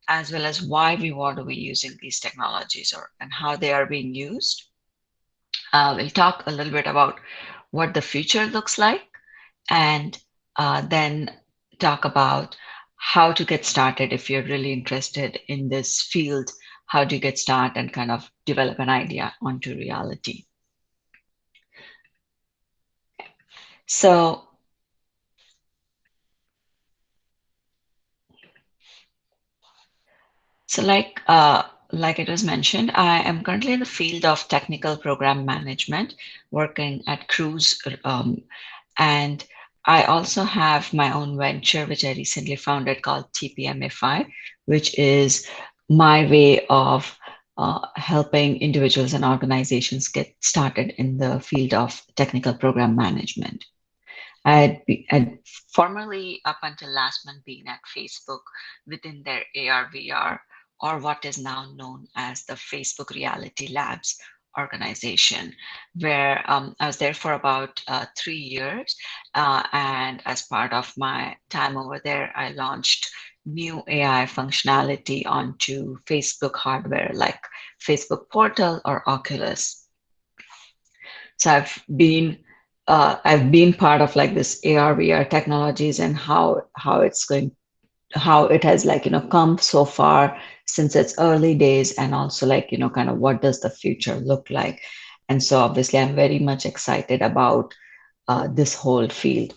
as well as why we want to be using these technologies and how they are being used. We'll talk a little bit about what the future looks like, and then talk about how to get started if you're really interested in this field. How do you get started and kind of develop an idea onto reality? So, like it was mentioned, I am currently in the field of technical program management, working at Cruise, and I also have my own venture, which I recently founded called TPMA5, which is my way of helping individuals and organizations get started in the field of technical program management. I'd formerly, up until last month, been at Facebook within their AR/VR, or what is now known as the Facebook Reality Labs organization, where I was there for about 3 years. And as part of my time over there, I launched new AI functionality onto Facebook hardware like Facebook Portal or Oculus. So I've been part of like this AR VR technologies and how it has like come so far since its early days, and also like kind of what does the future look like. And so obviously I'm very much excited about this whole field.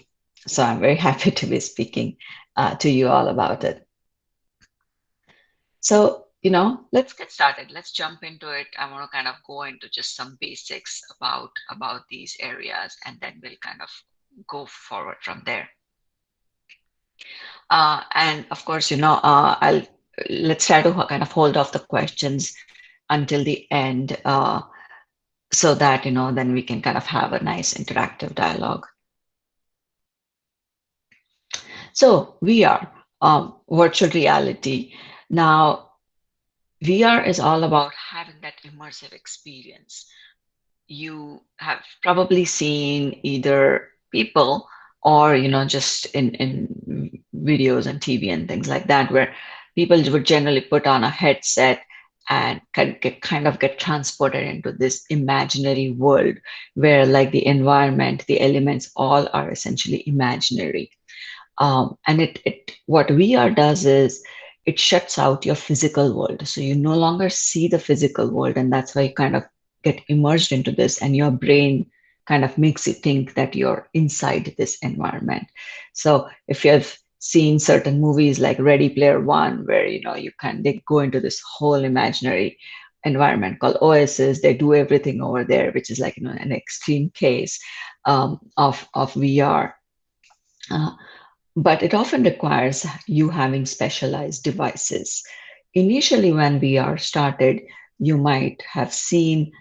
So I'm very happy to be speaking to you all about it. So, let's get started. Let's jump into it. I want to kind of go into just some basics about these areas, and then we'll kind of go forward from there. And of course, I'll let's try to kind of hold off the questions until the end, so that then we can kind of have a nice interactive dialogue. So VR, virtual reality. Now, VR is all about having that immersive experience. You have probably seen either people or just in videos and TV and things like that, where people would generally put on a headset and kind of get transported into this imaginary world where like the environment, the elements, all are essentially imaginary. And it what VR does is it shuts out your physical world. So you no longer see the physical world, and that's why you kind of get immersed into this, and your brain kind of makes you think that you're inside this environment. So if you have seen certain movies like Ready Player One, where they go into this whole imaginary environment called Oasis, they do everything over there, which is like an extreme case of VR. Uh, but it often requires you having specialized devices. Initially, when VR started, you might have seen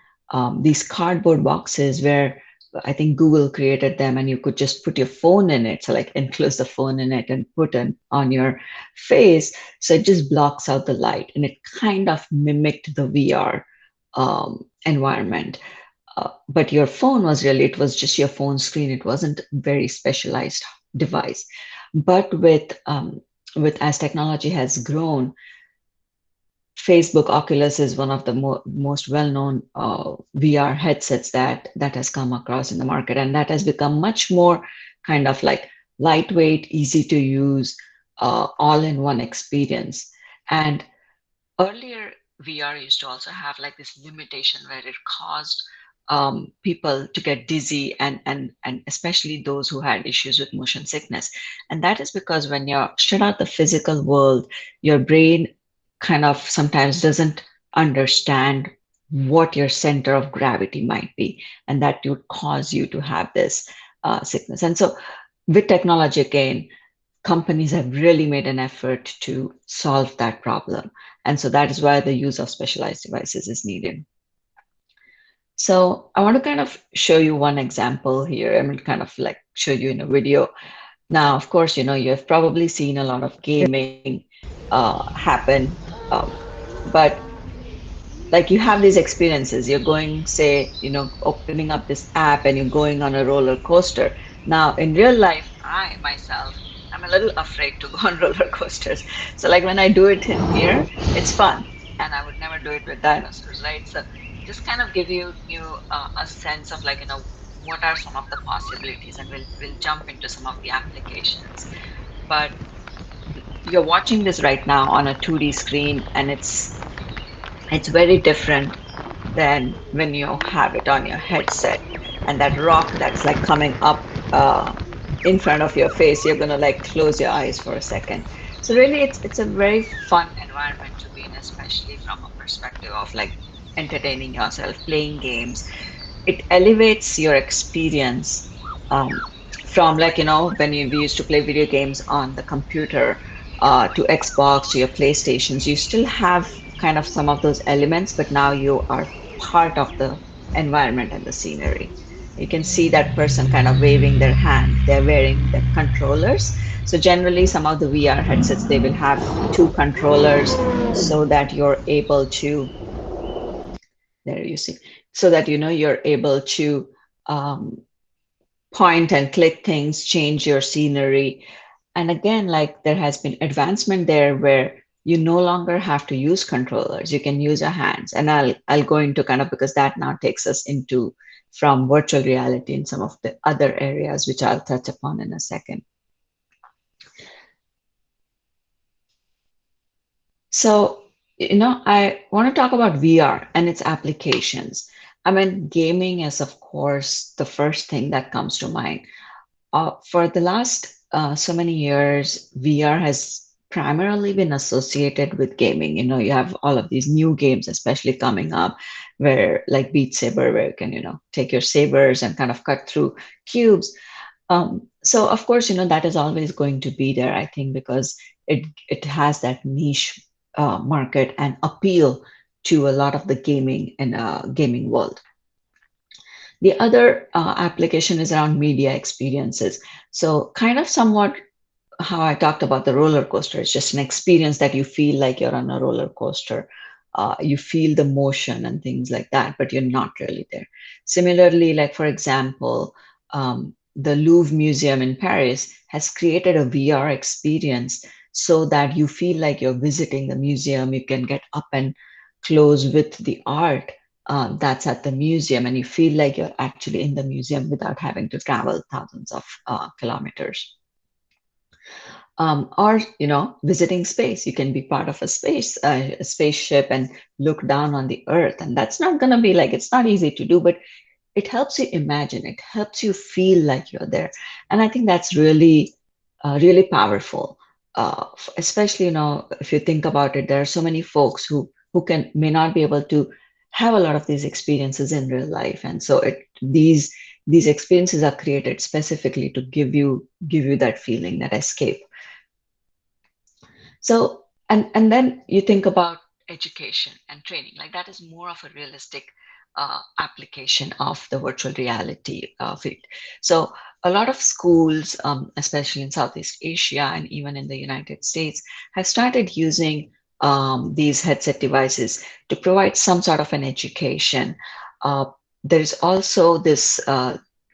these cardboard boxes where I think Google created them, and you could just put your phone in it. So, like, enclose the phone in it and put it on your face. So it just blocks out the light, and it kind of mimicked the VR environment. But your phone was really, it was just your phone screen. It wasn't a very specialized device. But with as technology has grown, Facebook Oculus is one of the most well-known VR headsets that has come across in the market, and that has become much more kind of like lightweight, easy to use, all-in-one experience. And earlier, VR used to also have like this limitation where it caused people to get dizzy, and especially those who had issues with motion sickness. And that is because when you're shut out the physical world, your brain kind of sometimes doesn't understand what your center of gravity might be, and that would cause you to have this sickness. And so, with technology again, companies have really made an effort to solve that problem. And so that is why the use of specialized devices is needed. So I want to kind of show you one example here. I'm going to kind of like show you in a video. Now, of course, you have probably seen a lot of gaming happen, um, but like you have these experiences. You're going, say, opening up this app and you're going on a roller coaster. Now, in real life, I myself I'm a little afraid to go on roller coasters. So like when I do it in here, it's fun, and I would never do it with dinosaurs, right? So just kind of give you a sense of like what are some of the possibilities, and we'll jump into some of the applications. But you're watching this right now on a 2D screen, and it's very different than when you have it on your headset, and that rock that's like coming up in front of your face, you're gonna like close your eyes for a second. So really it's a very fun environment to be in, especially from a perspective of like entertaining yourself, playing games. It elevates your experience, from like when we used to play video games on the computer, to Xbox, to your PlayStations. You still have kind of some of those elements, but now you are part of the environment and the scenery. You can see that person kind of waving their hand. They're wearing the controllers. So generally, some of the VR headsets, they will have two controllers, so that you're able to, there you see, so that you're able to um, point and click things, change your scenery. And again, like there has been advancement there where you no longer have to use controllers. You can use your hands. And I'll go into kind of, because that now takes us into from virtual reality in some of the other areas, which I'll touch upon in a second. So, I want to talk about VR and its applications. I mean, gaming is, of course, the first thing that comes to mind. For the last so many years, VR has primarily been associated with gaming. You have all of these new games, especially coming up, where like Beat Saber, where you can, take your sabers and kind of cut through cubes. So of course, that is always going to be there, I think, because it has that niche market and appeal to a lot of the gaming and gaming world. The other application is around media experiences. So, kind of somewhat how I talked about the roller coaster. It's just an experience that you feel like you're on a roller coaster. You feel the motion and things like that, but you're not really there. Similarly, like for example, the Louvre Museum in Paris has created a VR experience so that you feel like you're visiting the museum. You can get up and close with the art that's at the museum, and you feel like you're actually in the museum without having to travel thousands of kilometers. Or visiting space. You can be part of a spaceship, and look down on the earth, and that's not going to be like, it's not easy to do, but it helps you imagine, it helps you feel like you're there. And I think that's really really powerful. Especially, if you think about it, there are so many folks who can may not be able to have a lot of these experiences in real life, and so these experiences are created specifically to give you that feeling, that escape. So, and then you think about education and training, like that is more of a realistic application of the virtual reality field. So, a lot of schools, especially in Southeast Asia and even in the United States, have started using these headset devices to provide some sort of an education. There's also this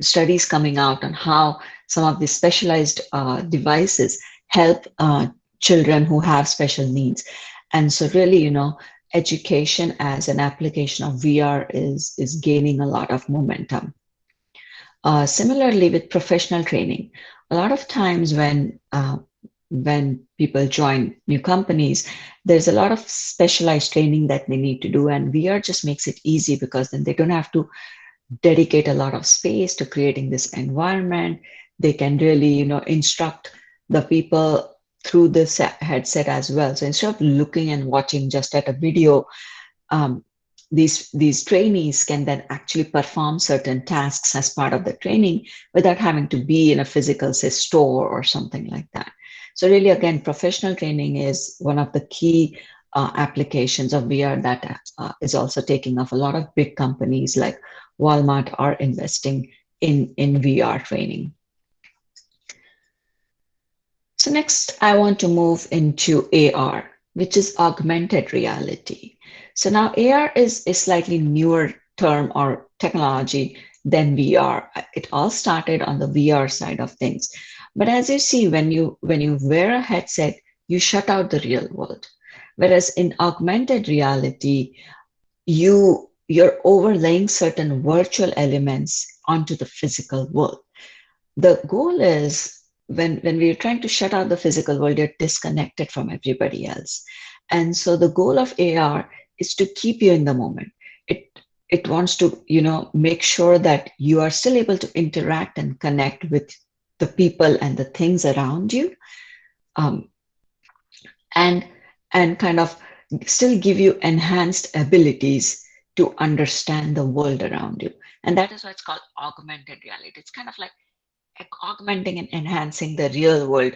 studies coming out on how some of these specialized devices help children who have special needs. And so really, education as an application of VR is gaining a lot of momentum. Similarly, with professional training, a lot of times when people join new companies, there's a lot of specialized training that they need to do, and VR just makes it easy because then they don't have to dedicate a lot of space to creating this environment. They can really, instruct the people through this headset as well. So instead of looking and watching just at a video, um, these trainees can then actually perform certain tasks as part of the training without having to be in a physical, say, store or something like that. So really, again, professional training is one of the key applications of VR that is also taking off. A lot of big companies like Walmart are investing in VR training. So next, I want to move into AR, which is augmented reality. So now AR is a slightly newer term or technology than VR. It all started on the VR side of things. But as you see, when you wear a headset, you shut out the real world. Whereas in augmented reality, you're overlaying certain virtual elements onto the physical world. The goal is when we're trying to shut out the physical world, you're disconnected from everybody else. And so the goal of AR is to keep you in the moment. It wants to, make sure that you are still able to interact and connect with the people and the things around you, um, and and kind of still give you enhanced abilities to understand the world around you. And that is why it's called augmented reality. It's kind of like augmenting and enhancing the real world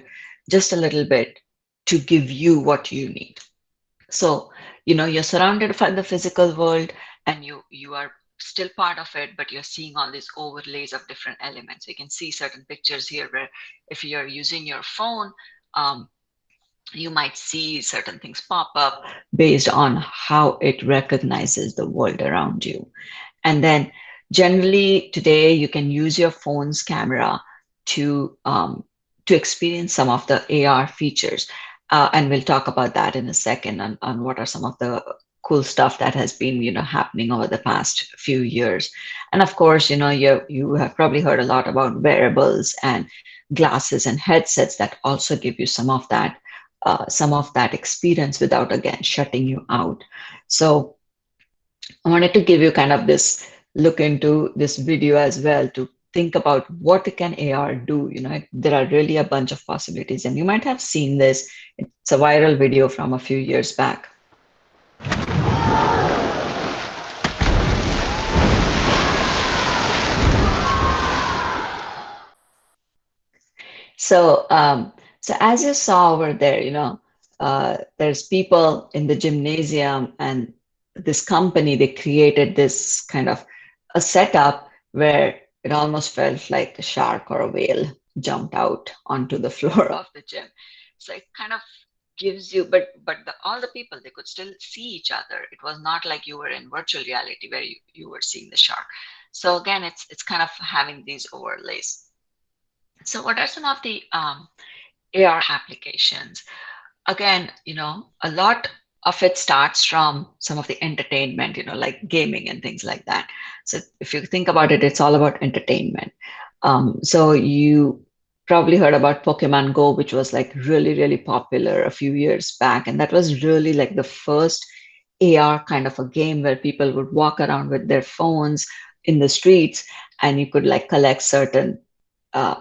just a little bit to give you what you need. So, you're surrounded by the physical world, and you are still part of it, but you're seeing all these overlays of different elements. You can see certain pictures here where if you're using your phone, um, you might see certain things pop up based on how it recognizes the world around you. And then generally today you can use your phone's camera to experience some of the AR features. And we'll talk about that in a second on what are some of the cool stuff that has been happening over the past few years. And of course, you have probably heard a lot about wearables and glasses and headsets that also give you some of that experience without again shutting you out. So I wanted to give you kind of this look into this video as well to think about what can AR do. There are really a bunch of possibilities, and you might have seen this. It's a viral video from a few years back. So as you saw over there, there's people in the gymnasium, and this company, they created this kind of a setup where it almost felt like a shark or a whale jumped out onto the floor of the gym. So it kind of gives you, but all the people, they could still see each other. It was not like you were in virtual reality where you were seeing the shark. So again, it's kind of having these overlays. So what are some of the AR applications? Again, a lot of it starts from some of the entertainment, like gaming and things like that. So if you think about it, it's all about entertainment. So you probably heard about Pokemon Go, which was like really, really popular a few years back. And that was really like the first AR kind of a game where people would walk around with their phones in the streets, and you could like collect certain uh,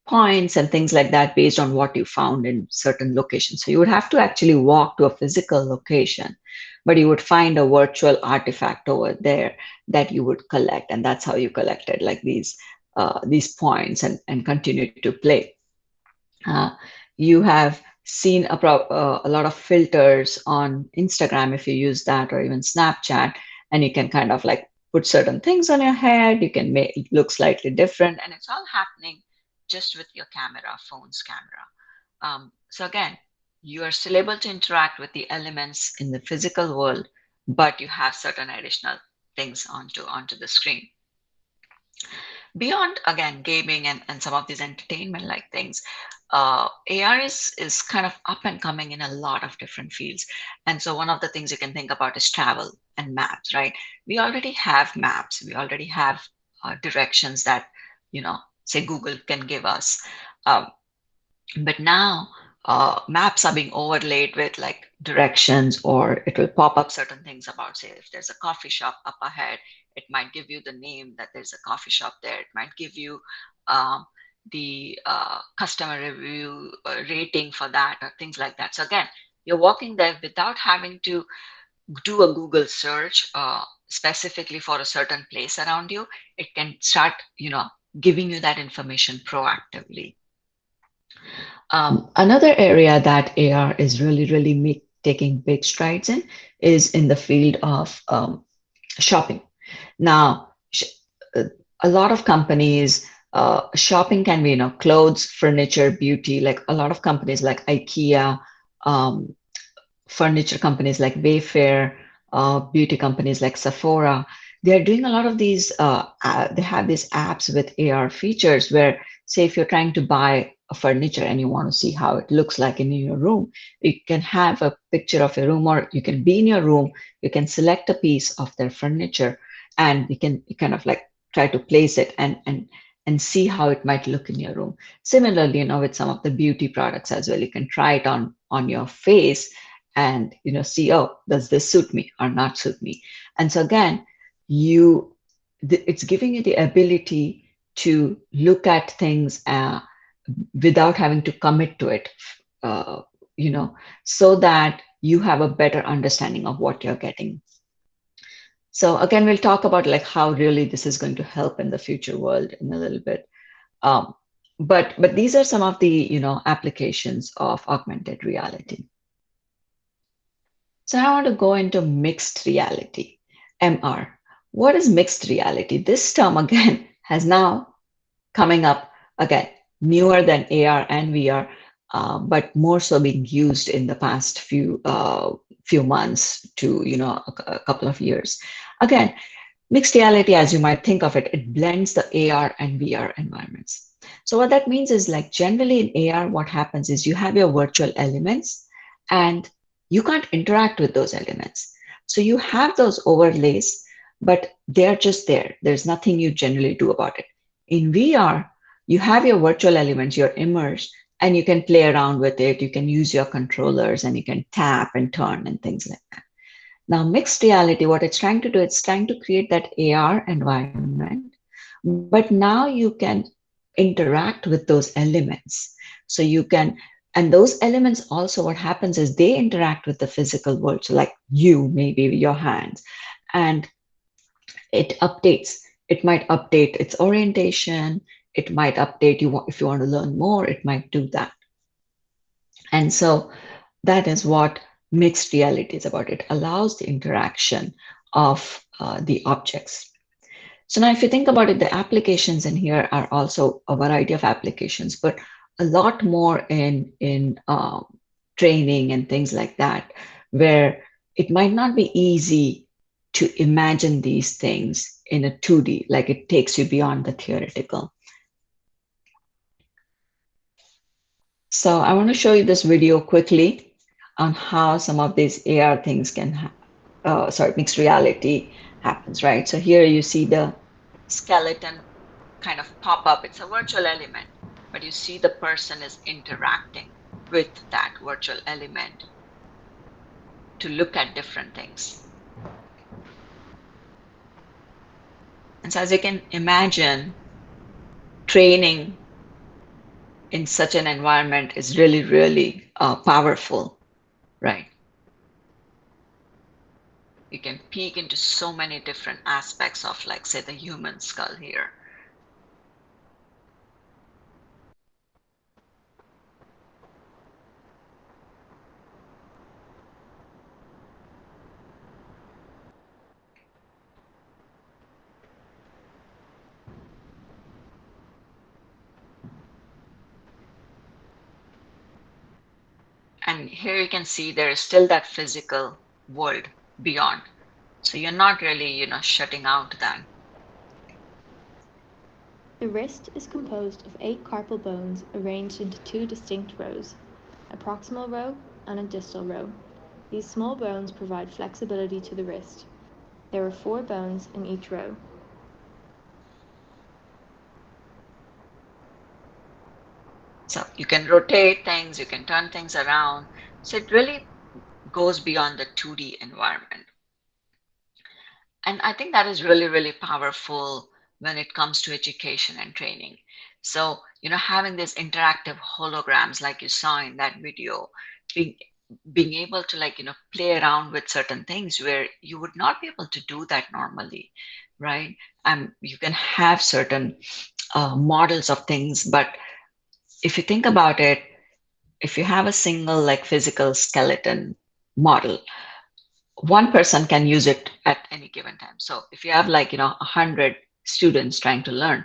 points and things like that based on what you found in certain locations. So you would have to actually walk to a physical location, but you would find a virtual artifact over there that you would collect, and that's how you collected like these points and continued to play. Uh, you have seen a lot of filters on Instagram if you use that, or even Snapchat, and you can kind of like put certain things on your head. You can make it look slightly different, and it's all happening just with your phone's camera. So again, you are still able to interact with the elements in the physical world, but you have certain additional things onto the screen. Beyond, again, gaming and some of these entertainment like things, AR is kind of up and coming in a lot of different fields. And so one of the things you can think about is travel and maps, right? We already have maps. We already have directions that, say Google can give us. Um, but now maps are being overlaid with like directions, or it will pop up certain things about, say, if there's a coffee shop up ahead, it might give you the name that there's a coffee shop there. It might give you the customer review rating for that, or things like that. So again, you're walking there without having to do a Google search specifically for a certain place around you. It can start, giving you that information proactively. Another area that AR is really, really taking big strides in is in the field of shopping. Now, uh, a lot of companies, shopping can be, clothes, furniture, beauty. Like a lot of companies like IKEA, um, furniture companies like Wayfair, beauty companies like Sephora. They're doing a lot of these. They have these apps with AR features where, say, if you're trying to buy a furniture and you want to see how it looks like in your room, you can have a picture of your room, or you can be in your room, you can select a piece of their furniture, and you can kind of like try to place it and see how it might look in your room. Similarly, with some of the beauty products as well, you can try it on your face and see, oh, does this suit me or not suit me? And so again, you it's giving you the ability to look at things without having to commit to it, uh, so that you have a better understanding of what you're getting. So again, we'll talk about like how really this is going to help in the future world in a little bit. Um, but these are some of the applications of augmented reality. So I want to go into mixed reality, MR. What is mixed reality? This term again has now coming up again, newer than AR and VR, but more so being used in the past few months to a couple of years. Again, mixed reality, as you might think of it, it blends the AR and VR environments. So what that means is, like, generally in AR, what happens is you have your virtual elements and you can't interact with those elements. So you have those overlays, but they're just there. There's nothing you generally do about it. In VR, you have your virtual elements, you're immersed, and you can play around with it. You can use your controllers and you can tap and turn and things like that. Now, mixed reality, what it's trying to do, it's trying to create that AR environment, but now you can interact with those elements. So you can, and those elements also, what happens is they interact with the physical world. So like you, maybe your hands, and it updates. It might update its orientation. It might update you if you want to learn more, it might do that. And so that is what mixed reality is about. It allows the interaction of the objects. So now if you think about it, the applications in here are also a variety of applications, but a lot more in training and things like that, where it might not be easy to imagine these things in a 2D, like it takes you beyond the theoretical. So I want to show you this video quickly on how some of these AR things can, mixed reality happens, right? So here you see the skeleton kind of pop up. It's a virtual element, but you see the person is interacting with that virtual element to look at different things. And so as you can imagine, training in such an environment is really, really powerful, right? You can peek into so many different aspects of, like, say, the human skull here. And here you can see there is still that physical world beyond. So you're not really, shutting out that. The wrist is composed of 8 carpal bones arranged into 2 distinct rows, a proximal row and a distal row. These small bones provide flexibility to the wrist. There are 4 bones in each row. So you can rotate things, you can turn things around. So it really goes beyond the 2D environment. And I think that is really, really powerful when it comes to education and training. So, having these interactive holograms like you saw in that video, being, being able to, like, play around with certain things where you would not be able to do that normally, right? You can have certain models of things, but if you think about it, if you have a single, like, physical skeleton model, one person can use it at any given time. So if you have, like, 100 students trying to learn,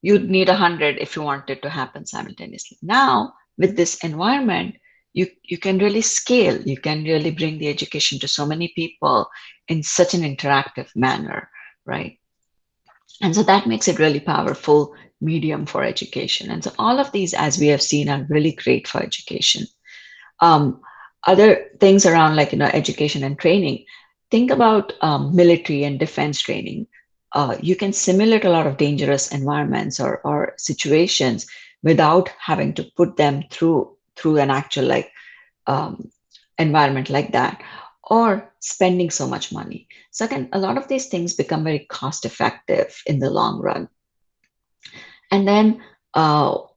you'd need 100 if you want it to happen simultaneously. Now, with this environment, you can really scale. You can really bring the education to so many people in such an interactive manner, right? And so that makes it really powerful medium for education. And so all of these, as we have seen, are really great for education. Um, Other things around like education and training. Think about military and defense training. You can simulate a lot of dangerous environments or situations without having to put them through an actual um, environment like that, or spending so much money. So again, a lot of these things become very cost effective in the long run. And then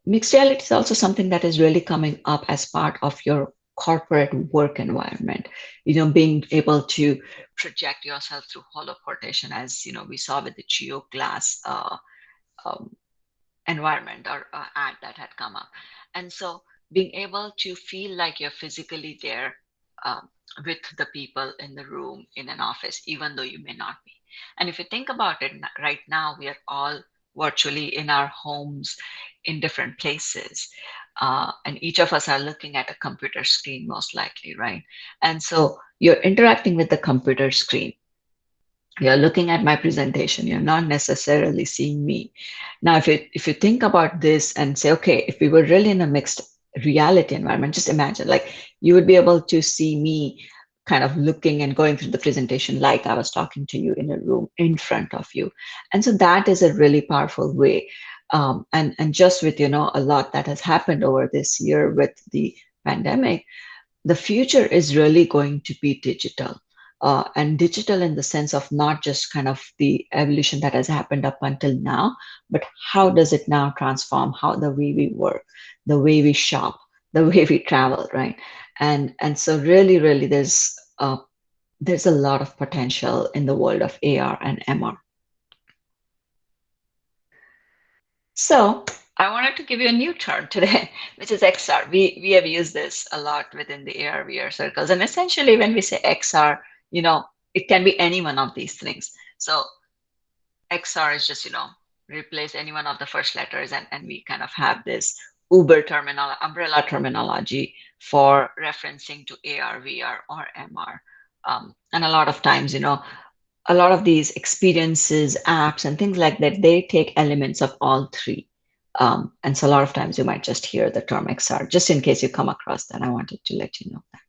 mixed reality is also something that is really coming up as part of your corporate work environment. Being able to project yourself through holoportation, as we saw with the Geo Glass um, environment or ad that had come up. And so being able to feel like you're physically there with the people in the room in an office, even though you may not be. And if you think about it, right now, we are all virtually in our homes in different places. And each of us are looking at a computer screen, most likely, right? And so you're interacting with the computer screen. You're looking at my presentation. You're not necessarily seeing me. Now, if you think about this and say, okay, if we were really in a mixed reality environment, just imagine like you would be able to see me kind of looking and going through the presentation like I was talking to you in a room in front of you. And so that is a really powerful way. And just with a lot that has happened over this year with the pandemic, the future is really going to be digital. And digital in the sense of not just kind of the evolution that has happened up until now, but how does it now transform how the way we work, the way we shop, the way we travel, right? And so really there's a lot of potential in the world of AR and MR. So I wanted to give you a new term today, which is XR. We have used this a lot within the AR VR circles. And essentially, when we say XR, it can be any one of these things. So XR is just, replace any one of the first letters, and we kind of have this umbrella terminology for referencing to AR, VR, or MR. And a lot of times, a lot of these experiences, apps, and things like that, they take elements of all three. And so a lot of times you might just hear the term XR. Just in case you come across that, I wanted to let you know that.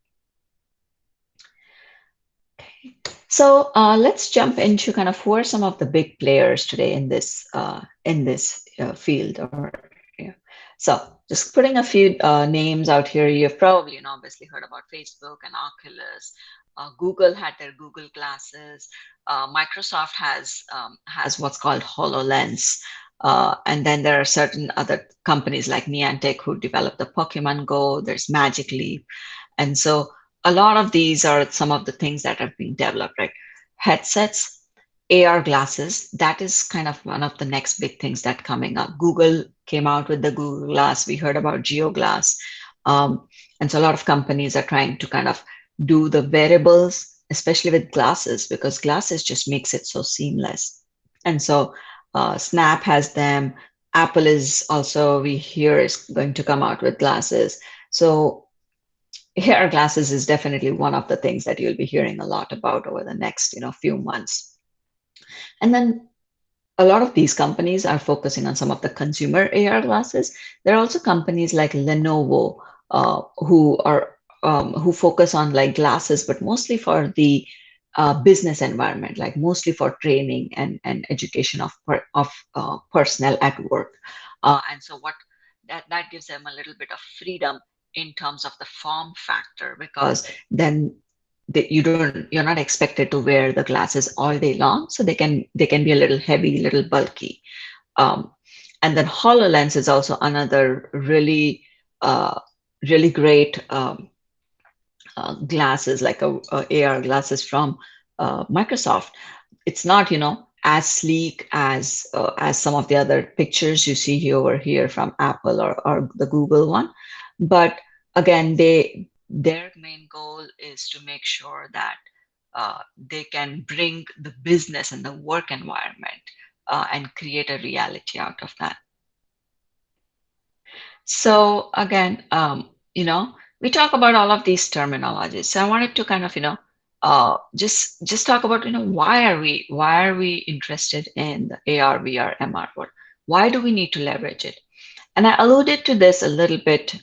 Okay. So let's jump into kind of who are some of the big players today in this field. Or yeah. So just putting a few names out here. You've probably obviously heard about Facebook and Oculus. Google had their Google Glasses. Microsoft has what's called HoloLens. And then there are certain other companies like Niantic who developed the Pokemon Go. There's Magic Leap. And so a lot of these are some of the things that are being developed, right? Headsets, AR glasses, that is kind of one of the next big things that coming up. Google came out with the Google Glass. We heard about GeoGlass. And so a lot of companies are trying to kind of do the wearables, especially with glasses, because glasses just makes it so seamless. And so Snap has them. Apple is also, we hear, is going to come out with glasses. So AR glasses is definitely one of the things that you'll be hearing a lot about over the next few months. And then a lot of these companies are focusing on some of the consumer AR glasses. There are also companies like Lenovo who focus on like glasses, but mostly for the business environment, like mostly for training and education of personnel at work. And so what that gives them a little bit of freedom in terms of the form factor, because then you're not expected to wear the glasses all day long, so they can be a little heavy, little bulky. And then HoloLens is also another really great glasses, like a AR glasses from Microsoft. It's not as sleek as some of the other pictures you see over here from Apple or the Google one, but again, their main goal is to make sure that they can bring the business and the work environment and create a reality out of that. So again, we talk about all of these terminologies. So I wanted to kind of, just talk about, why are we interested in the AR, VR, MR world? Why do we need to leverage it? And I alluded to this a little bit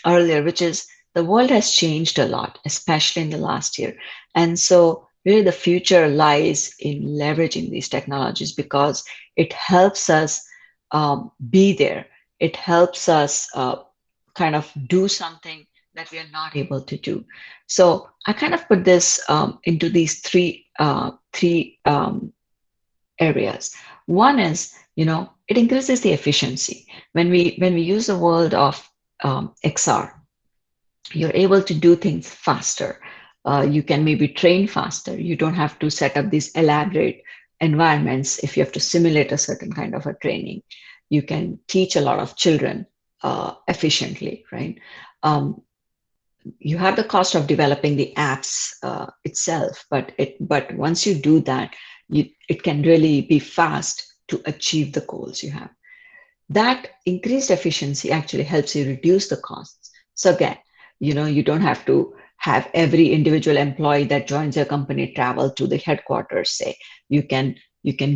earlier, which is the world has changed a lot, especially in the last year. And so, really, the future lies in leveraging these technologies because it helps us be there. It helps us kind of do something that we are not able to do. So, I kind of put this into these three areas. One is, it increases the efficiency. When we use the world of XR, you're able to do things faster. You can maybe train faster. You don't have to set up these elaborate environments if you have to simulate a certain kind of a training. You can teach a lot of children efficiently, right? Um, you have the cost of developing the apps itself, but once you do that, it can really be fast to achieve the goals you have. That increased efficiency actually helps you reduce the costs. So again, you don't have to have every individual employee that joins your company travel to the headquarters, say. You can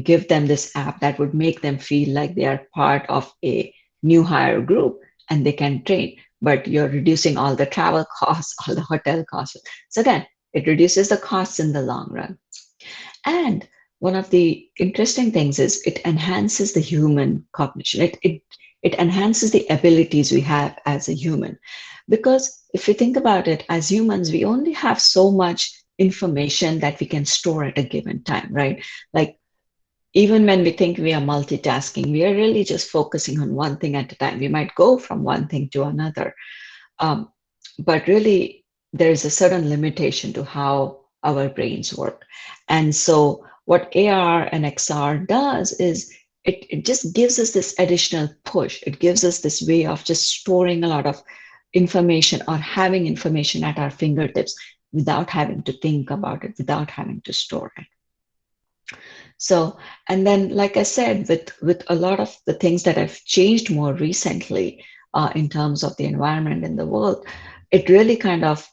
give them this app that would make them feel like they are part of a new hire group, and they can train, but you're reducing all the travel costs, all the hotel costs. So again, it reduces the costs in the long run. And one of the interesting things is it enhances the human cognition. It enhances the abilities we have as a human. Because if you think about it, as humans, we only have so much information that we can store at a given time, right? Like, even when we think we are multitasking, we are really just focusing on one thing at a time. We might go from one thing to another. Um, but really, there is a certain limitation to how our brains work. And so, what AR and XR does is it just gives us this additional push. It gives us this way of just storing a lot of information or having information at our fingertips without having to think about it, without having to store it. So, and then, like I said, with a lot of the things that have changed more recently in terms of the environment in the world, it really kind of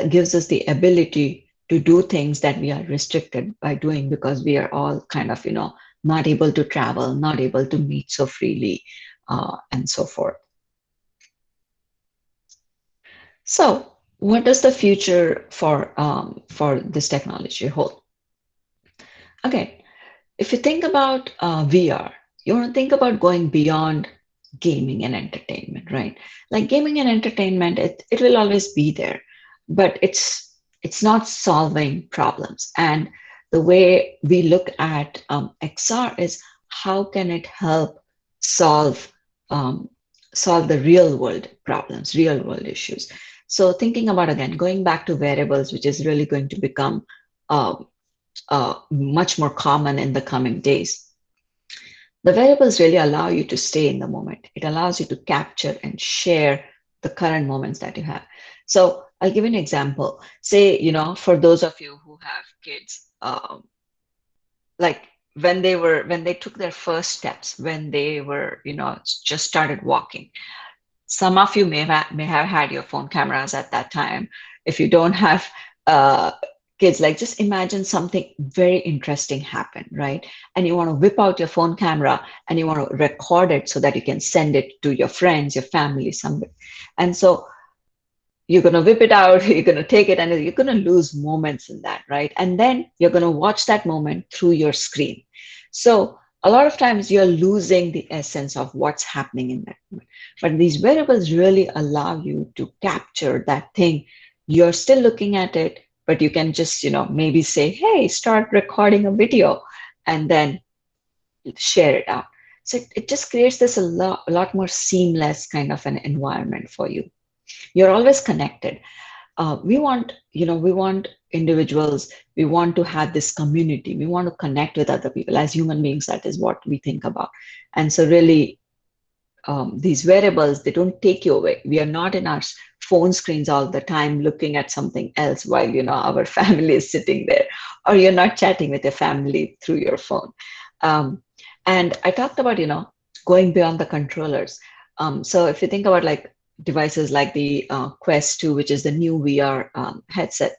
gives us the ability to do things that we are restricted by doing because we are all kind of, not able to travel, not able to meet so freely, and so forth. So, what does the future for this technology hold? Okay, if you think about VR, you want to think about going beyond gaming and entertainment, right? Like gaming and entertainment, it will always be there, but it's not solving problems. And the way we look at XR is how can it help solve um, solve the real world problems, real world issues. So thinking about again, going back to wearables, which is really going to become um, much more common in the coming days. The variables really allow you to stay in the moment. It allows you to capture and share the current moments that you have. So I'll give you an example. Say, for those of you who have kids, like when they took their first steps, when they were, just started walking. Some of you may have had your phone cameras at that time. If you don't have uh, kids, like just imagine something very interesting happen, right? And you want to whip out your phone camera and you want to record it so that you can send it to your friends, your family, somebody. And so you're going to whip it out, you're going to take it, and you're going to lose moments in that, right? And then you're going to watch that moment through your screen. So a lot of times you're losing the essence of what's happening in that moment. But these variables really allow you to capture that thing. You're still looking at it, but you can just, maybe say, hey, start recording a video and then share it out. So it just creates this a lot more seamless kind of an environment for you. You're always connected. We want individuals, we want to have this community, we want to connect with other people as human beings. That is what we think about. And so really, these variables, they don't take you away. We are not in our phone screens all the time looking at something else while our family is sitting there, or you're not chatting with your family through your phone. Um, and I talked about going beyond the controllers. So if you think about like devices like the Quest 2, which is the new VR headset.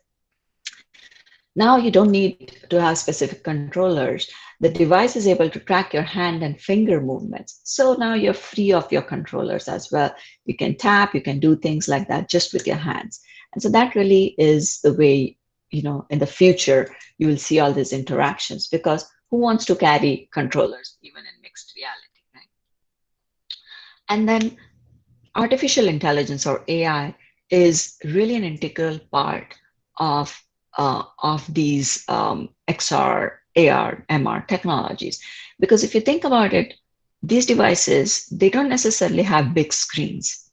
Now you don't need to have specific controllers. The device is able to track your hand and finger movements. So now you're free of your controllers as well. You can tap, you can do things like that just with your hands. And so that really is the way, in the future, you will see all these interactions, because who wants to carry controllers even in mixed reality, right? And then artificial intelligence, or AI, is really an integral part of these XR, AR, MR technologies. Because if you think about it, these devices, they don't necessarily have big screens.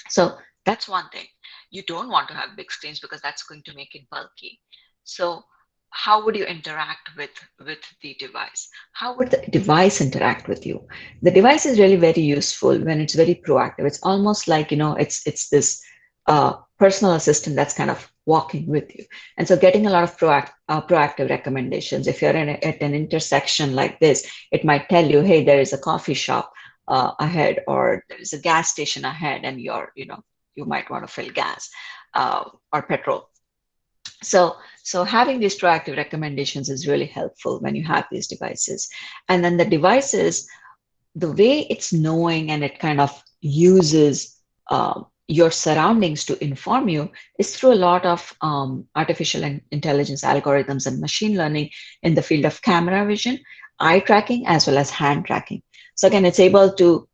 So that's one thing. You don't want to have big screens because that's going to make it bulky. So how would you interact with the device? How would the device interact with you? The device is really very useful when it's very proactive. It's almost like, it's this personal assistant that's kind of walking with you. And so getting a lot of proactive recommendations. If you're at an intersection like this, it might tell you, hey, there is a coffee shop ahead, or there is a gas station ahead, and you might want to fill gas or petrol. So having these proactive recommendations is really helpful when you have these devices. And then the devices, the way it's knowing and it kind of uses your surroundings to inform you is through a lot of artificial intelligence algorithms and machine learning in the field of camera vision, eye tracking, as well as hand tracking. So again, it's able to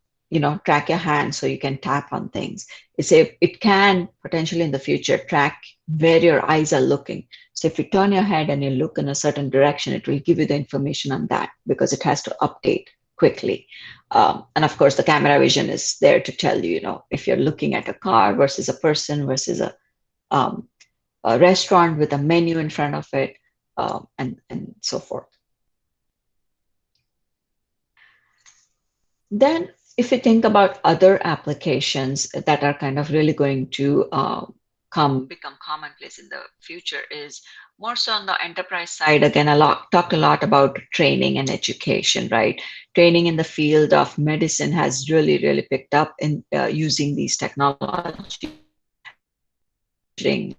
track your hand so you can tap on things. It can potentially in the future track where your eyes are looking. So if you turn your head and you look in a certain direction, it will give you the information on that because it has to update quickly. And of course, the camera vision is there to tell you, if you're looking at a car versus a person versus a restaurant with a menu in front of it, and so forth. Then, if you think about other applications that are kind of really going to become commonplace in the future, is more so on the enterprise side. Again, talked a lot about training and education, right? Training in the field of medicine has really, really picked up in using these technologies.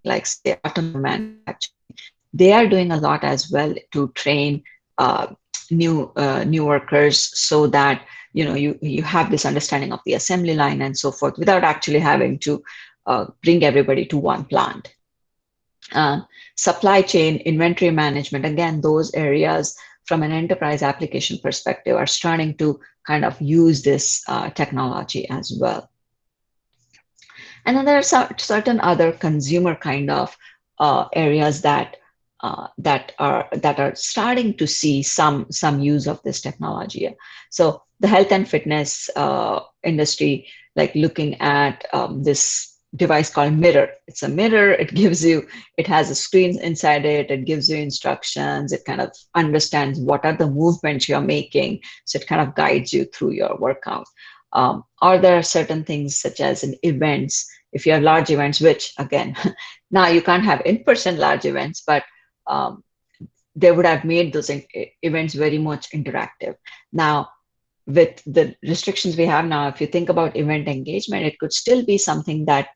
Like say automotive manufacturing, they are doing a lot as well to train new workers, so that you have this understanding of the assembly line and so forth, without actually having to bring everybody to one plant. Supply chain, inventory management, again, those areas from an enterprise application perspective are starting to kind of use this technology as well. And then there are certain other consumer kind of areas that are starting to see some use of this technology. So the health and fitness industry, like looking at this device called Mirror. It's a mirror. It has a screen inside it. It gives you instructions. It kind of understands what are the movements you're making. So it kind of guides you through your workout. Or there are certain things such as in events. If you have large events, which again, now you can't have in-person large events, but they would have made those events very much interactive. Now, with the restrictions we have now, if you think about event engagement, it could still be something that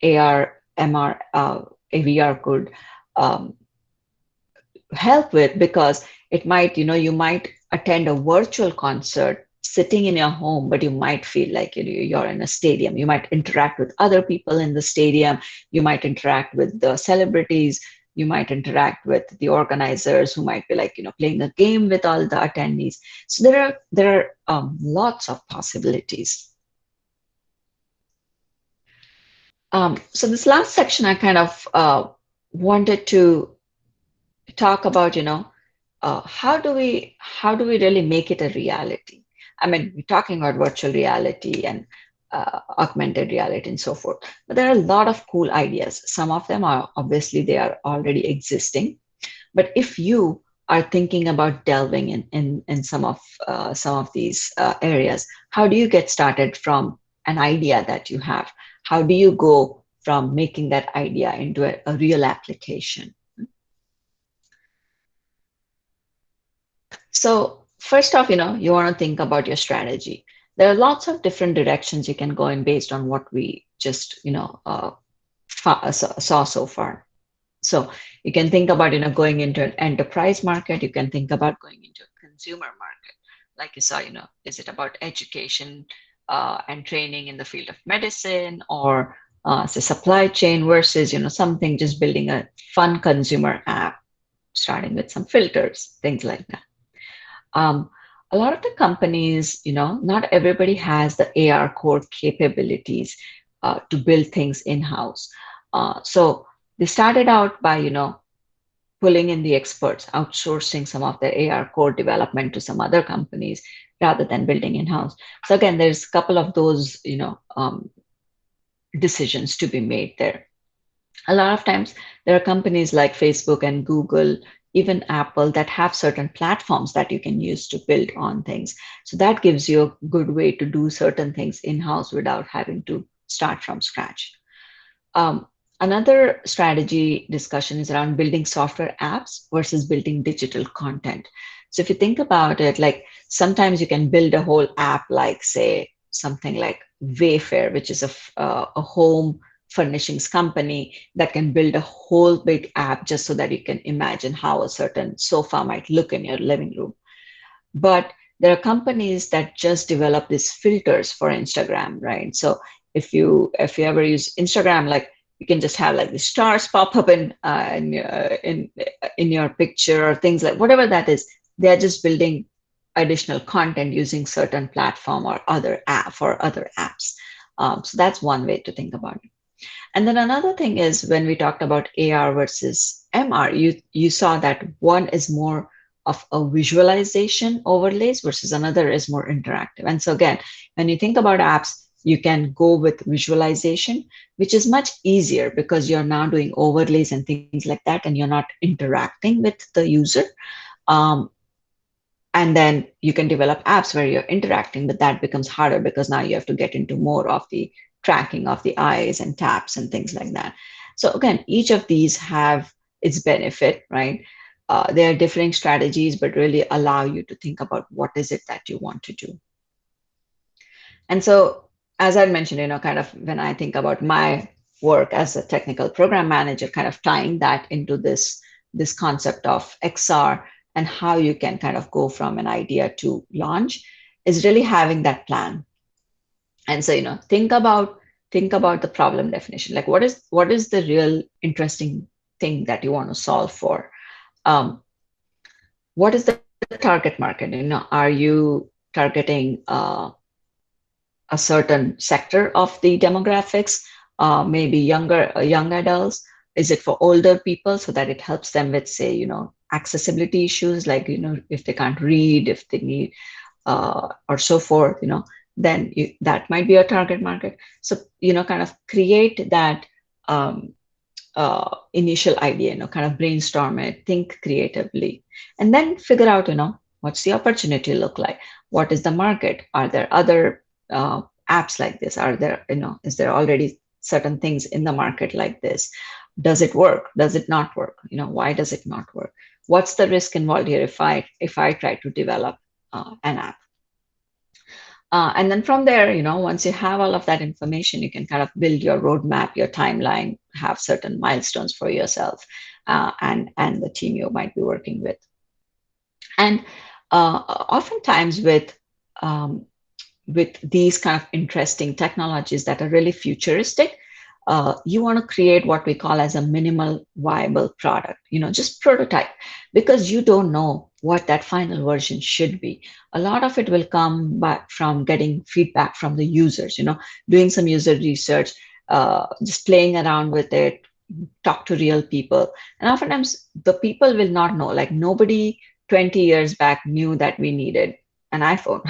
AR, MR, VR could help with, because it might, you might attend a virtual concert sitting in your home, but you might feel like you're in a stadium. You might interact with other people in the stadium. You might interact with the celebrities. You might interact with the organizers, who might be like, playing a game with all the attendees. So there are lots of possibilities. So this last section, I kind of wanted to talk about, how do we really make it a reality? I mean, we're talking about virtual reality and augmented reality and so forth, but there are a lot of cool ideas. Some of them are obviously they are already existing, but if you are thinking about delving in some of these areas, how do you get started from an idea that you have? How do you go from making that idea into a real application? So first off, you want to think about your strategy. There are lots of different directions you can go in based on what we just, saw so far. So you can think about, going into an enterprise market. You can think about going into a consumer market. Like you saw, is it about education and training in the field of medicine, or say supply chain versus, something just building a fun consumer app, starting with some filters, things like that. Um, a lot of the companies, not everybody has the AR core capabilities to build things in-house. So they started out by, pulling in the experts, outsourcing some of their AR core development to some other companies rather than building in-house. So again, there's a couple of those, decisions to be made there. A lot of times there are companies like Facebook and Google, even Apple, that have certain platforms that you can use to build on things. So that gives you a good way to do certain things in-house without having to start from scratch. Another strategy discussion is around building software apps versus building digital content. So if you think about it, like sometimes you can build a whole app, like say something like Wayfair, which is a home furnishings company that can build a whole big app just so that you can imagine how a certain sofa might look in your living room. But there are companies that just develop these filters for Instagram, right? So if you ever use Instagram, like you can just have like the stars pop up in your picture or things like whatever that is. They're just building additional content using certain platform or other app for other apps. So that's one way to think about it. And then another thing is when we talked about AR versus MR, you saw that one is more of a visualization overlays versus another is more interactive. And so again, when you think about apps, you can go with visualization, which is much easier because you're now doing overlays and things like that, and you're not interacting with the user. Um, and then you can develop apps where you're interacting, but that becomes harder because now you have to get into more of the tracking of the eyes and taps and things like that. So again, each of these have its benefit, right? There are differing strategies, but really allow you to think about what is it that you want to do. And so, as I mentioned, kind of when I think about my work as a technical program manager, kind of tying that into this concept of XR and how you can kind of go from an idea to launch is really having that plan. And so, think about the problem definition. Like what is the real interesting thing that you want to solve for? Um, what is the target market? Are you targeting a certain sector of the demographics, maybe young adults? Is it for older people so that it helps them with, say, accessibility issues, like, if they can't read, if they need, or so forth, then that might be a target market. So, kind of create that initial idea, kind of brainstorm it, think creatively, and then figure out, what's the opportunity look like? What is the market? Are there other apps like this? Are there, is there already certain things in the market like this? Does it work? Does it not work? Why does it not work? What's the risk involved here if I try to develop an app? And then from there, once you have all of that information, you can kind of build your roadmap, your timeline, have certain milestones for yourself, and the team you might be working with. And oftentimes with these kind of interesting technologies that are really futuristic, you want to create what we call as a minimal viable product, just prototype, because you don't know what that final version should be. A lot of it will come back from getting feedback from the users, doing some user research, just playing around with it, talk to real people. And oftentimes the people will not know, like nobody 20 years back knew that we needed an iPhone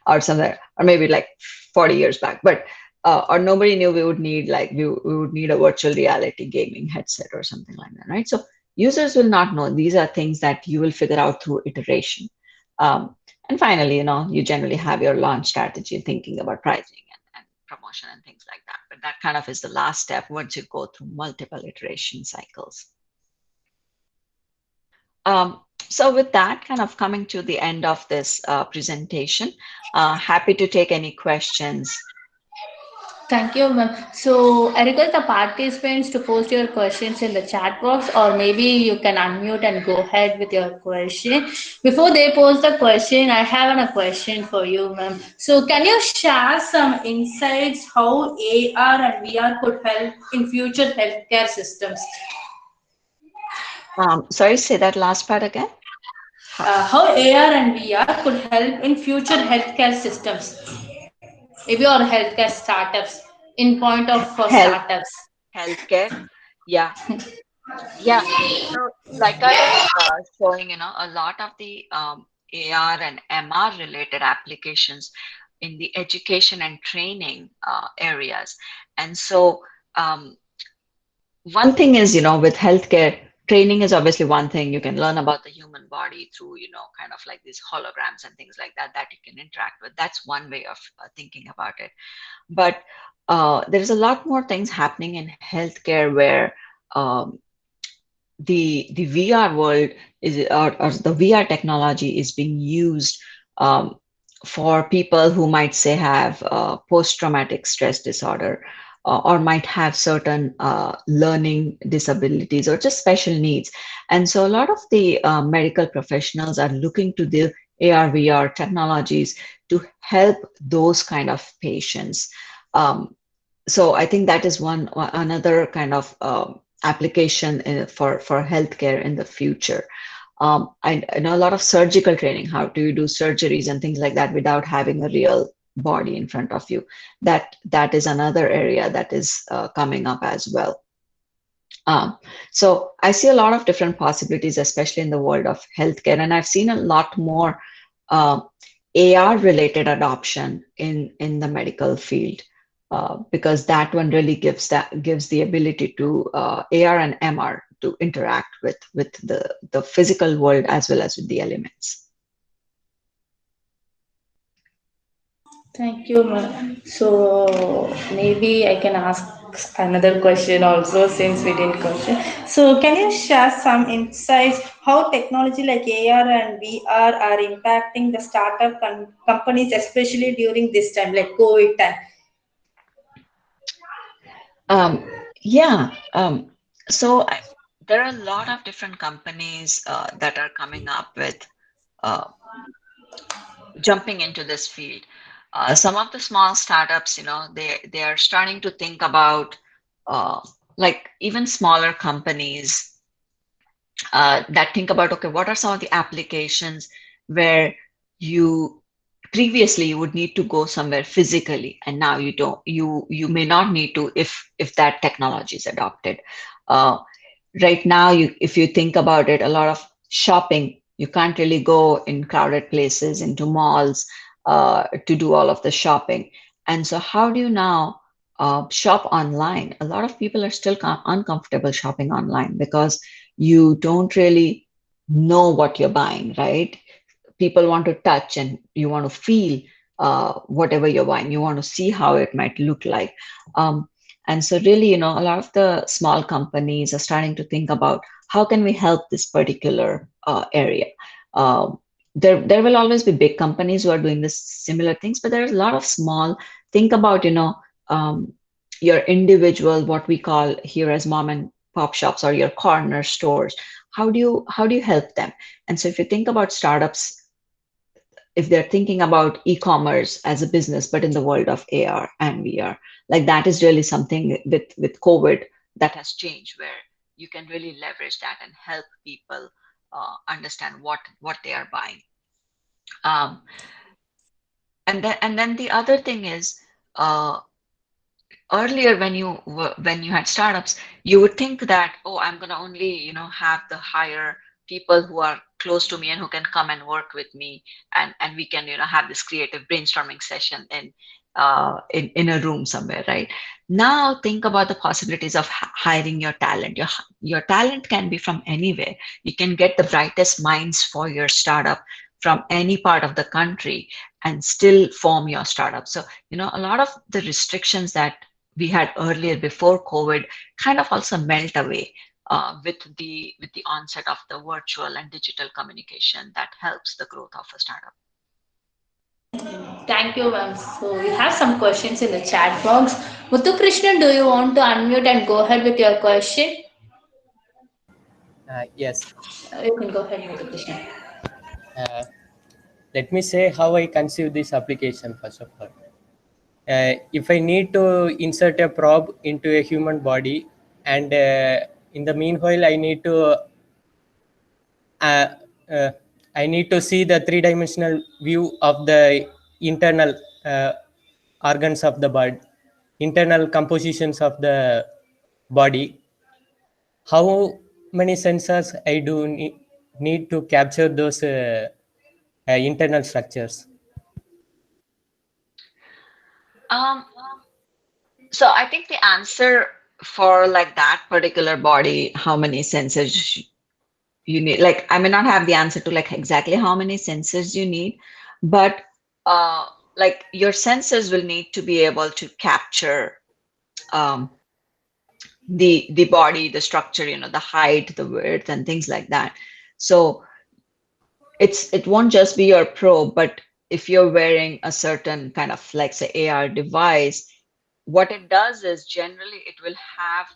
or something, or maybe like 40 years back, but or nobody knew we would need, like we would need a virtual reality gaming headset or something like that, right? So users will not know. These are things that you will figure out through iteration. And finally, you generally have your launch strategy, thinking about pricing and promotion and things like that. But that kind of is the last step once you go through multiple iteration cycles. So with that, kind of coming to the end of this presentation, happy to take any questions. Thank you, ma'am. So, I request the participants to post your questions in the chat box, or maybe you can unmute and go ahead with your question. Before they post the question, I have a question for you, ma'am. So, can you share some insights how AR and VR could help in future healthcare systems? Sorry, say that last part again. How AR and VR could help in future healthcare systems, maybe or healthcare startups, in point of Health, startups. healthcare. Yeah, yeah. So, like I was showing, a lot of the AR and MR related applications in the education and training areas. And so, um, one thing is, with healthcare, training is obviously one thing. You can learn about the human body through, kind of like these holograms and things like that you can interact with. That's one way of thinking about it. But there's a lot more things happening in healthcare where um, the VR world or the VR technology is being used um, for people who might say have post-traumatic stress disorder or might have certain learning disabilities or just special needs. And so a lot of the medical professionals are looking to the AR, VR technologies to help those kind of patients. So I think that is one another kind of application for healthcare in the future. I know a lot of surgical training. How do you do surgeries and things like that without having a real body in front of you? That is another area that is coming up as well. Um, so I see a lot of different possibilities, especially in the world of healthcare, and I've seen a lot more uh, AR related adoption in the medical field because that one really gives the ability to AR and MR to interact with the physical world as well as with the elements. Thank you, ma'am. So maybe I can ask another question also since we didn't question. So can you share some insights how technology like AR and VR are impacting the startup companies, especially during this time, like COVID time? Yeah. So there are a lot of different companies that are coming up with uh, jumping into this field. Some of the small startups, they are starting to think about uh, like even smaller companies that think about, okay, what are some of the applications where you previously you would need to go somewhere physically and now you don't, you may not need to if that technology is adopted. Uh, right now, if you think about it, a lot of shopping, you can't really go in crowded places, into malls, to do all of the shopping. And so, how do you now shop online? A lot of people are still uncomfortable shopping online because you don't really know what you're buying, right? People want to touch and you want to feel whatever you're buying. You want to see how it might look like. Um, and so, really, a lot of the small companies are starting to think about how can we help this particular area. Um, there will always be big companies who are doing this similar things, but there's a lot of small. Think about, um, your individual, what we call here as mom and pop shops or your corner stores. How do you help them? And so, if you think about startups, if they're thinking about e-commerce as a business, but in the world of AR and VR, like that is really something with COVID that has changed, where you can really leverage that and help people understand what they are buying. Um, and then the other thing is, uh, earlier when you had startups, you would think that, oh, I'm going to only have the hire people who are close to me and who can come and work with me, and we can have this creative brainstorming session in a room somewhere, right? Now think about the possibilities of hiring your talent. Your talent can be from anywhere. You can get the brightest minds for your startup from any part of the country and still form your startup. So a lot of the restrictions that we had earlier before COVID kind of also melt away with the onset of the virtual and digital communication that helps the growth of a startup. Thank you, ma'am. So we have some questions in the chat box. Muthu Krishnan, do you want to unmute and go ahead with your question? Yes. You can go ahead, Muthu Krishnan. Uh, Let me say how I conceive this application first of all. If I need to insert a probe into a human body, and in the meanwhile uh, uh, I need to see the three-dimensional view of the internal uh, organs of the body, internal compositions of the body. How many sensors I do need to capture those internal structures? Um, so I think the answer for like that particular body, how many sensors you need, like I may not have the answer to like exactly how many sensors you need, but uh, like your sensors will need to be able to capture um, the body, the structure, the height, the width, and things like that. So it won't just be your probe, but if you're wearing a certain kind of like say AR device, what it does is generally it will have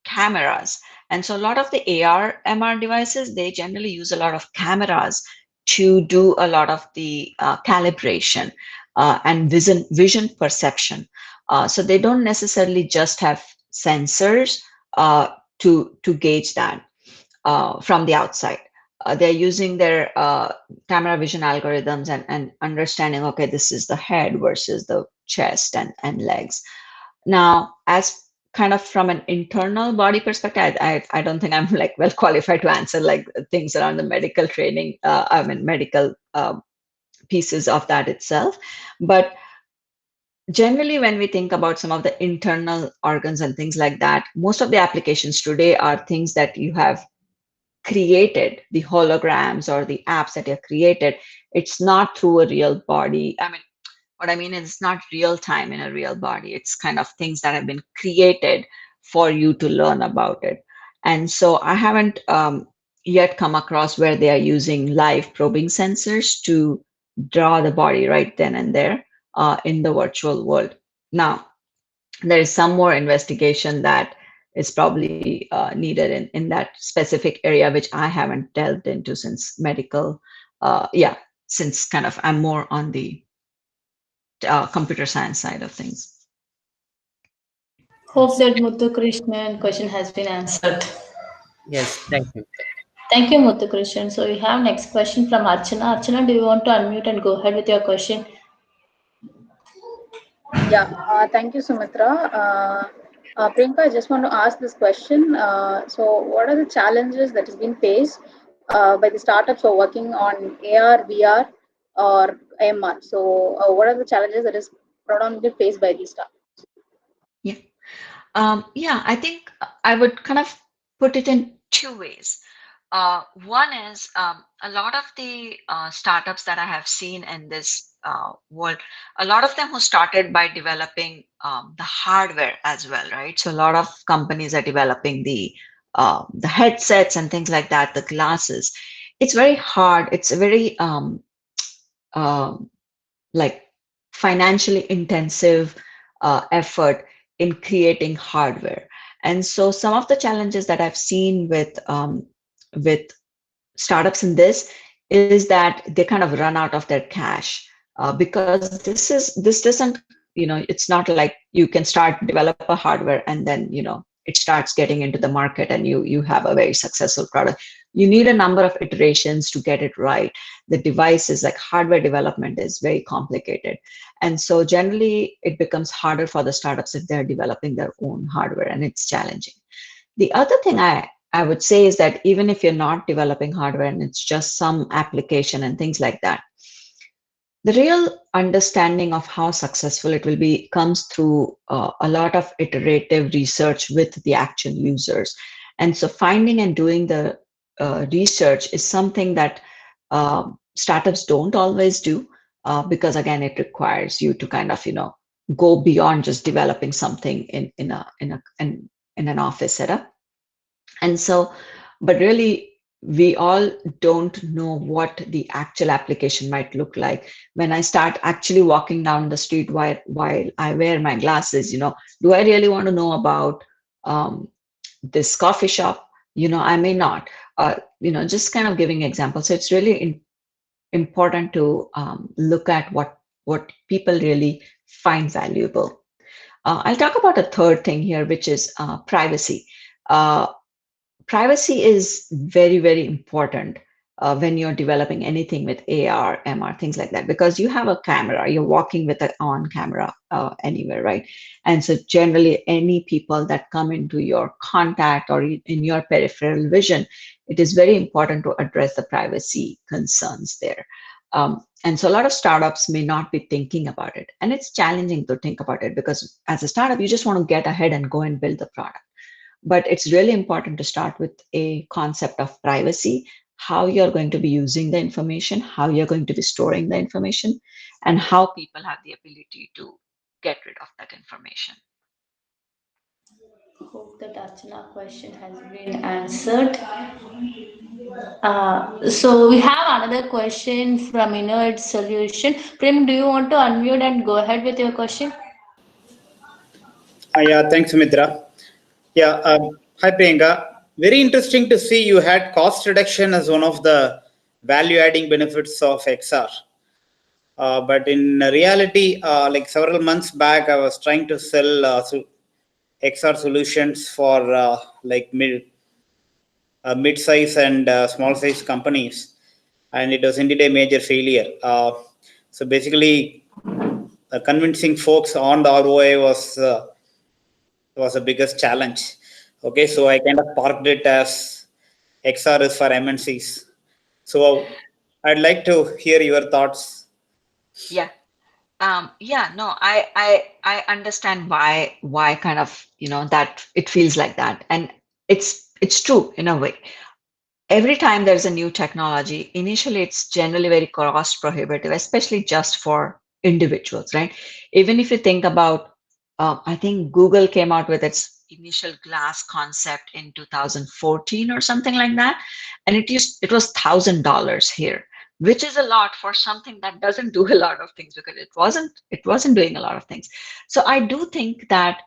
cameras. And so a lot of the AR MR devices, they generally use a lot of cameras to do a lot of the calibration and vision perception. So they don't necessarily just have sensors to gauge that from the outside. They're using their camera vision algorithms and understanding, okay, this is the head versus the chest and legs. Now, as kind of from an internal body perspective, I don't think I'm like well qualified to answer like things around the medical training, I mean, medical pieces of that itself. But generally, when we think about some of the internal organs and things like that, most of the applications today are things that you have created, the holograms or the apps that you have created. It's not through a real body. I mean, what I mean is it's not real time in a real body. It's kind of things that have been created for you to learn about it. And so I haven't yet come across where they are using live probing sensors to draw the body right then and there in the virtual world. Now, there is some more investigation that is probably needed in that specific area, which I haven't delved into since medical, yeah, since kind of I'm more on the computer science side of things. Hope that Muthu Krishnan question has been answered. Yes, thank you. Thank you, Muthu Krishnan. So we have next question from Archana. Archana, do you want to unmute and go ahead with your question? Yeah, thank you, Sumitra. Priyanka, I just want to ask this question. So, what are the challenges that has been faced by the startups who are working on AR, VR, or AMR? So, what are the challenges that is predominantly faced by these startups? Yeah. Yeah, I think I would kind of put it in two ways. One is a lot of the startups that I have seen in this world, a lot of them who started by developing the hardware as well, right? So a lot of companies are developing the headsets and things like that, the glasses. It's very hard. It's a very um like financially intensive effort in creating hardware. And so some of the challenges that I've seen with startups in this is that they kind of run out of their cash because this doesn't, it's not like you can start develop a hardware and then it starts getting into the market and you have a very successful product. You need a number of iterations to get it right. The devices, like hardware development, is very complicated, and so generally it becomes harder for the startups if they're developing their own hardware, and it's challenging. The other thing I would say is that even if you're not developing hardware and it's just some application and things like that, the real understanding of how successful it will be comes through a lot of iterative research with the actual users. And so finding and doing the research is something that startups don't always do because again, it requires you to kind of, go beyond just developing something in an office setup. And so, but really we all don't know what the actual application might look like. When I start actually walking down the street while I wear my glasses, do I really want to know about this coffee shop? I may not. Just kind of giving examples. So it's really important to look at what people really find valuable. I'll talk about a third thing here, which is privacy. Uh, Privacy is very, very important when you're developing anything with AR, MR, things like that, because you have a camera, you're walking with an on camera anywhere, right? And so generally any people that come into your contact or in your peripheral vision, it is very important to address the privacy concerns there. And so a lot of startups may not be thinking about it. And it's challenging to think about it because as a startup, you just want to get ahead and go and build the product. But it's really important to start with a concept of privacy, how you're going to be using the information, how you're going to be storing the information, and how people have the ability to get rid of that information. Hope that Archana question has been answered. So we have another question from Inert Solution. Prem, do you want to unmute and go ahead with your question? Yeah, thanks, Sumitra. Yeah, hi, Priyanka. Very interesting to see you had cost reduction as one of the value-adding benefits of XR. But in reality, like several months back, I was trying to sell XR solutions for like mid-size and small-size companies, and it was indeed a major failure. So basically, convincing folks on the ROI was the biggest challenge. Okay, so I kind of parked it as XR is for MNCs. So I'd like to hear your thoughts. Yeah. No, I understand why kind of, that it feels like that. And it's true in a way. Every time there's a new technology, initially it's generally very cost prohibitive, especially just for individuals, right? Even if you think about, I think Google came out with its initial glass concept in 2014 or something like that, and it was $1,000 here, which is a lot for something that doesn't do a lot of things because it wasn't doing a lot of things. So I do think that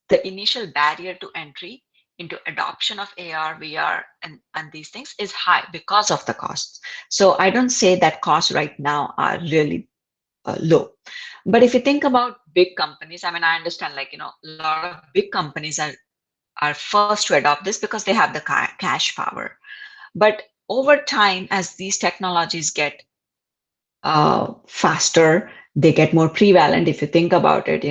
the initial barrier to entry into adoption of AR, VR, and these things is high because of the costs. So I don't say that costs right now are really low. But if you think about big companies, I mean, I understand, like, a lot of big companies are first to adopt this because they have the cash power. But over time, as these technologies get faster, they get more prevalent. If you think about it,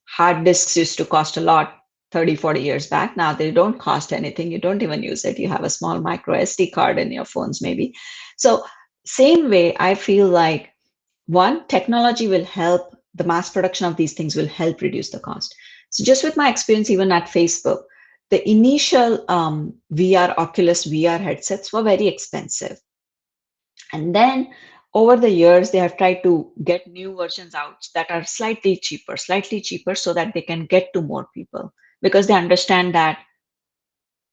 hard disks used to cost a lot 30, 40 years back. Now they don't cost anything. You don't even use it. You have a small micro SD card in your phones, maybe. So same way, I feel like one, technology will help, the mass production of these things will help reduce the cost. So just with my experience, even at Facebook, the initial VR, Oculus VR headsets were very expensive. And then over the years, they have tried to get new versions out that are slightly cheaper so that they can get to more people, because they understand that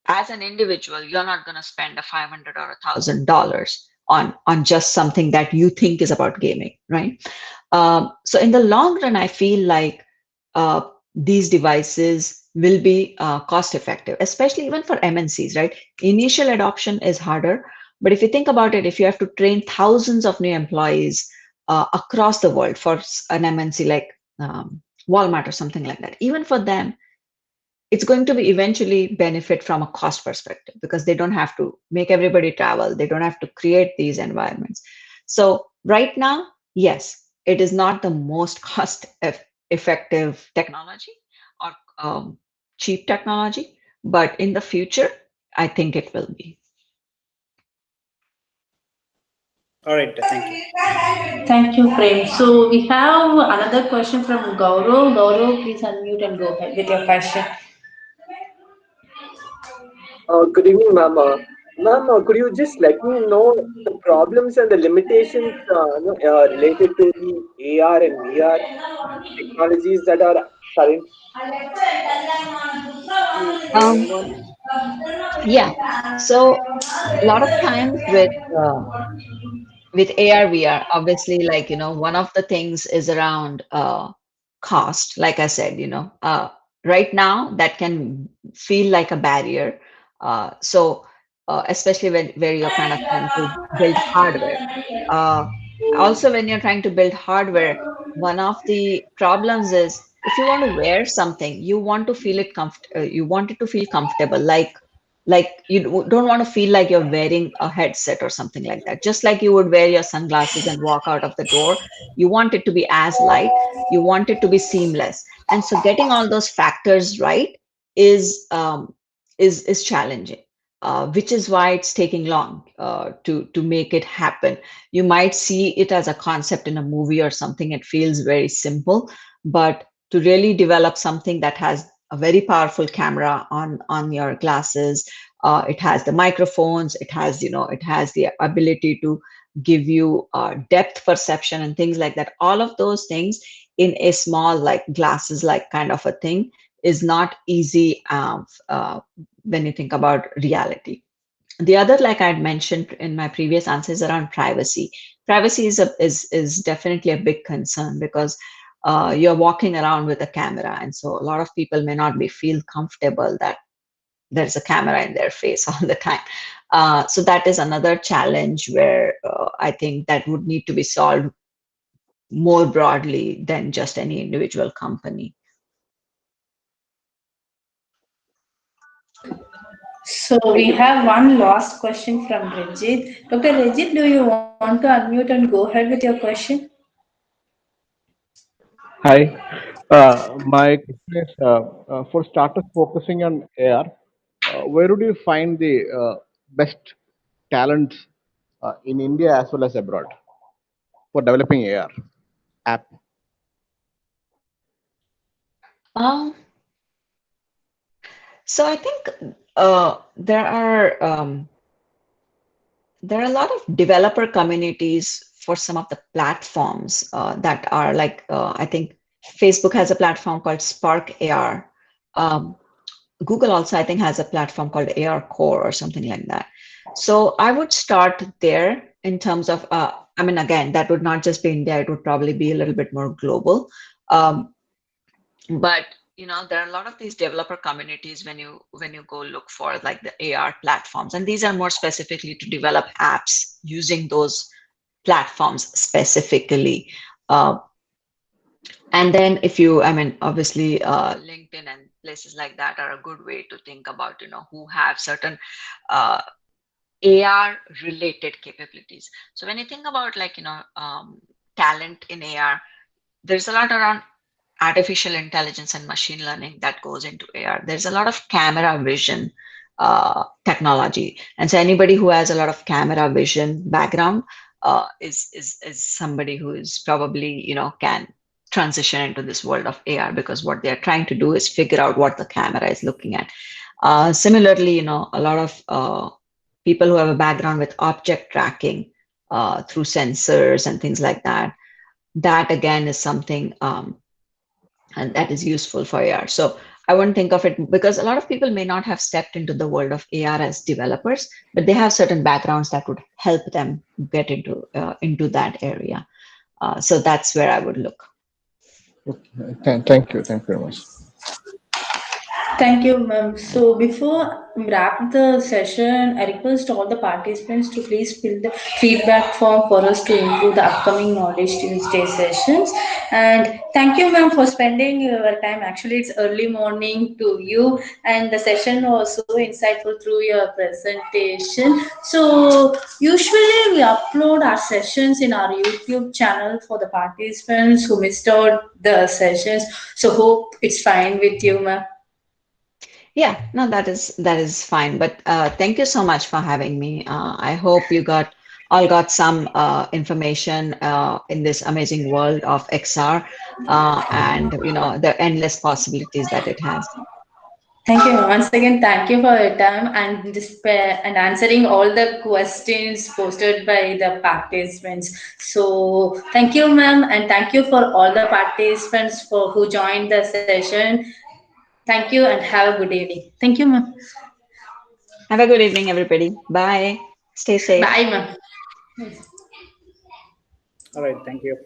as an individual, you're not going to spend a $500 or $1,000 on just something that you think is about gaming, right? So in the long run, I feel like these devices will be cost effective, especially even for MNCs, right? Initial adoption is harder, but if you think about it, if you have to train thousands of new employees across the world for an MNC like Walmart or something like that, even for them, it's going to be eventually benefit from a cost perspective because they don't have to make everybody travel. They don't have to create these environments. So right now, yes, it is not the most cost effective technology or cheap technology, but in the future, I think it will be. All right, thank you. Thank you, Prem. So we have another question from Gaurav. Gaurav, please unmute and go ahead with your question. Good evening, ma'am. Ma'am, could you just let me know the problems and the limitations related to the AR and VR technologies that are currently going on? Yeah. So a lot of times with AR, VR, obviously, like, one of the things is around cost. Like I said, right now that can feel like a barrier. Especially when where you're kind of trying to build hardware. Uh, Also, when you're trying to build hardware, one of the problems is if you want to wear something, you want it to feel comfortable, like don't want to feel like you're wearing a headset or something like that. Just like you would wear your sunglasses and walk out of the door, you want it to be as light, you want it to be seamless. And so getting all those factors right is is challenging, which is why it's taking long to make it happen. You might see it as a concept in a movie or something, it feels very simple, but to really develop something that has a very powerful camera on your glasses, it has the microphones, it has the ability to give you depth perception and things like that. All of those things in a small like glasses like kind of a thing is not easy when you think about reality. The other, like I had mentioned in my previous answers, around privacy. Privacy is definitely a big concern because you're walking around with a camera, and so a lot of people may not be feel comfortable that there's a camera in their face all the time. So that is another challenge where I think that would need to be solved more broadly than just any individual company. So we have one last question from Rajit. Dr. Rajit, do you want to unmute and go ahead with your question? Hi. My question is for starters focusing on AR, where would you find the best talents in India as well as abroad for developing AR app? Um, so I think there are a lot of developer communities for some of the platforms that are like, I think Facebook has a platform called Spark AR. Um, Google also, I think, has a platform called AR Core or something like that. So I would start there in terms of, I mean, again, that would not just be India, it would probably be a little bit more global. Um, but there are a lot of these developer communities when you go look for like the AR platforms, and these are more specifically to develop apps using those platforms specifically. uh, and then if you, I mean, obviously LinkedIn and places like that are a good way to think about who have certain uh, AR related capabilities. So when you think about like talent in AR, there's a lot around artificial intelligence and machine learning that goes into AR. There's a lot of camera vision technology, and so anybody who has a lot of camera vision background is somebody who is probably can transition into this world of AR, because what they are trying to do is figure out what the camera is looking at. Similarly, a lot of people who have a background with object tracking through sensors and things like that. That again is something and that is useful for AR. So I wouldn't think of it, because a lot of people may not have stepped into the world of AR as developers, but they have certain backgrounds that would help them get into that area. So that's where I would look. Okay. Thank you. Thank you very much. Thank you, ma'am. So before we wrap the session, I request all the participants to please fill the feedback form for us to improve the upcoming Knowledge Tuesday sessions. And thank you, ma'am, for spending your time. Actually, it's early morning to you, and the session was so insightful through your presentation. So usually we upload our sessions in our YouTube channel for the participants who missed out the sessions. So hope it's fine with you, ma'am. Yeah, no, that is fine. But thank you so much for having me. I hope you got some information in this amazing world of XR, and the endless possibilities that it has. Thank you. Once again, thank you for your time and and answering all the questions posted by the participants. So thank you, ma'am, and thank you for all the participants for who joined the session. Thank you and have a good evening. Thank you, ma'am. Have a good evening, everybody. Bye. Stay safe. Bye, ma'am. All right, thank you.